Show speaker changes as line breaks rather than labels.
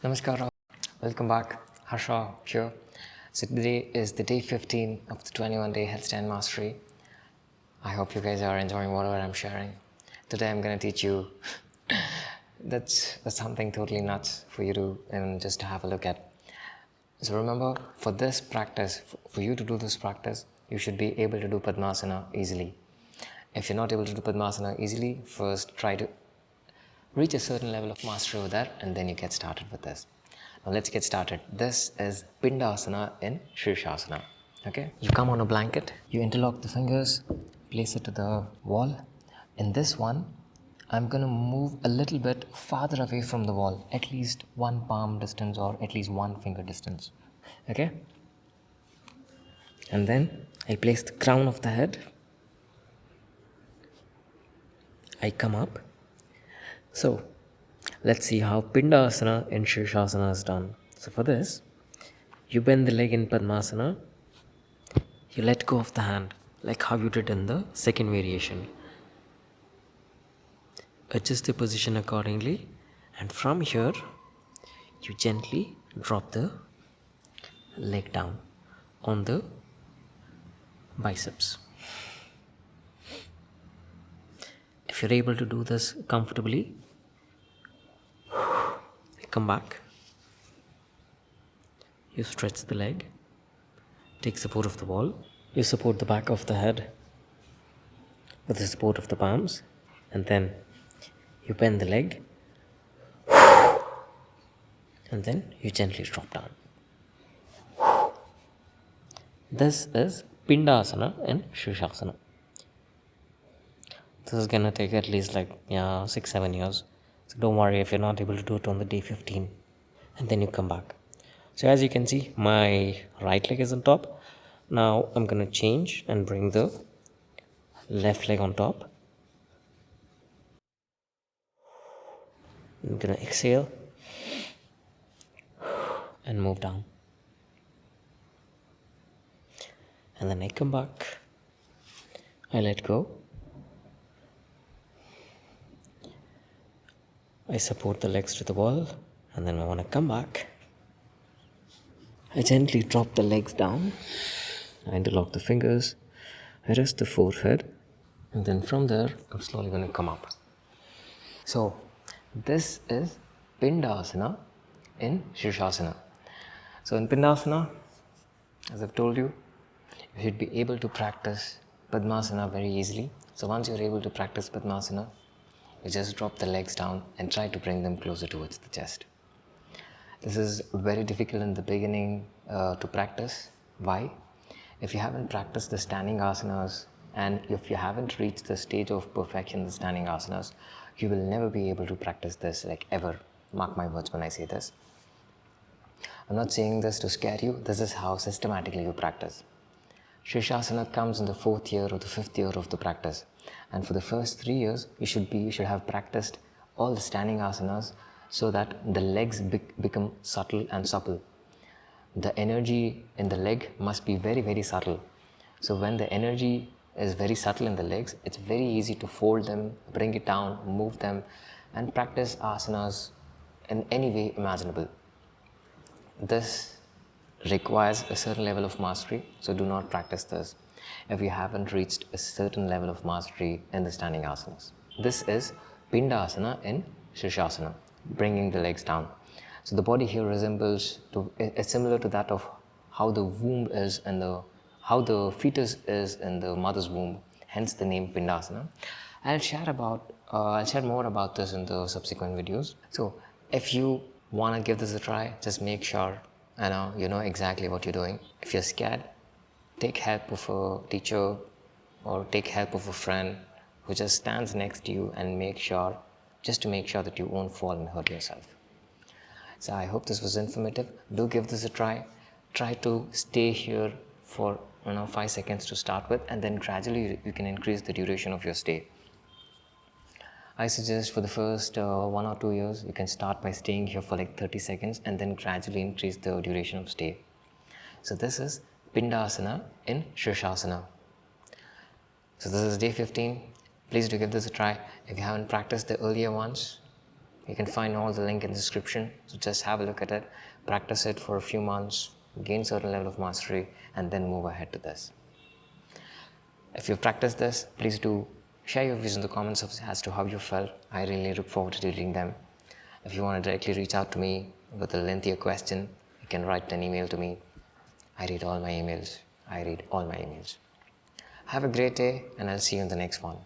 Namaskar, welcome back. Harsha here. So today is the day 15 of the 21-day headstand mastery. I hope you guys are enjoying whatever I'm sharing. Today I'm going to teach you that's something totally nuts for you to just to have a look at. So remember, for this practice, for you to do this practice, you should be able to do Padmasana easily. If you're not able to do Padmasana easily, first try to reach a certain level of mastery over there and then you get started with this. Now let's get started. This is Pindasana in Shirshasana. Okay, you come on a blanket, you interlock the fingers, place it to the wall. In this one, I'm going to move a little bit farther away from the wall, at least one palm distance or at least one finger distance. Okay, and then I place the crown of the head. I come up. So let's see how Pindasana in Shirshasana is done. So for this, you bend the leg in Padmasana, you let go of the hand, like how you did in the second variation. Adjust the position accordingly, and from here, you gently drop the leg down on the biceps. If you're able to do this comfortably, come back. You stretch the leg, take support of the wall. You support the back of the head with the support of the palms, and then you bend the leg, and then you gently drop down. This is Pindasana in Shirshasana. This is gonna take at least 6-7 years. So don't worry if you're not able to do it on the day 15, and then you come back. So as you can see, my right leg is on top. Now I'm gonna change and bring the left leg on top. I'm gonna exhale and move down. And then I come back. I let go. I support the legs to the wall, and then I want to come back. I gently drop the legs down. I interlock the fingers. I rest the forehead, and then from there, I'm slowly going to come up. So, this is Pindasana in Shirshasana. So, in Pindasana, as I've told you, you should be able to practice Padmasana very easily. So, once you're able to practice Padmasana, you just drop the legs down and try to bring them closer towards the chest. This is very difficult in the beginning to practice. Why? If you haven't practiced the standing asanas and if you haven't reached the stage of perfection in the standing asanas, you will never be able to practice this ever. Mark my words when I say this. I'm not saying this to scare you. This is how systematically you practice. Shirshasana comes in the 4th year or the 5th year of the practice. And for the first 3 years, you should have practiced all the standing asanas so that the legs become subtle and supple. The energy in the leg must be very, very subtle. So when the energy is very subtle in the legs, it's very easy to fold them, bring it down, move them, and practice asanas in any way imaginable. This requires a certain level of mastery, so do not practice this if you haven't reached a certain level of mastery in the standing asanas. This is Pindasana in Shirshasana, bringing the legs down. So the body here it's similar to that of how the womb is and how the fetus is in the mother's womb, hence the name Pindasana. I'll share more about this in the subsequent videos. So if you want to give this a try, just make sure you know exactly what you're doing. If you're scared, take help of a teacher or take help of a friend who just stands next to you and make sure that you won't fall and hurt yourself. So I hope this was informative. Do give this a try. Try to stay here for 5 seconds to start with, and then gradually you can increase the duration of your stay. I suggest for the first 1 or 2 years, you can start by staying here for 30 seconds and then gradually increase the duration of stay. So this is Pindasana in Shirshasana. So this is day 15. Please do give this a try. If you haven't practiced the earlier ones, You can find all the link in the description. So just have a look at it, practice it for a few months, gain certain level of mastery, and then move ahead to this. If you've practiced this, please do share your views in the comments as to how you felt. I really look forward to reading them. If you want to directly reach out to me with a lengthier question, you can write an email to me. I read all my emails. Have a great day, and I'll see you in the next one.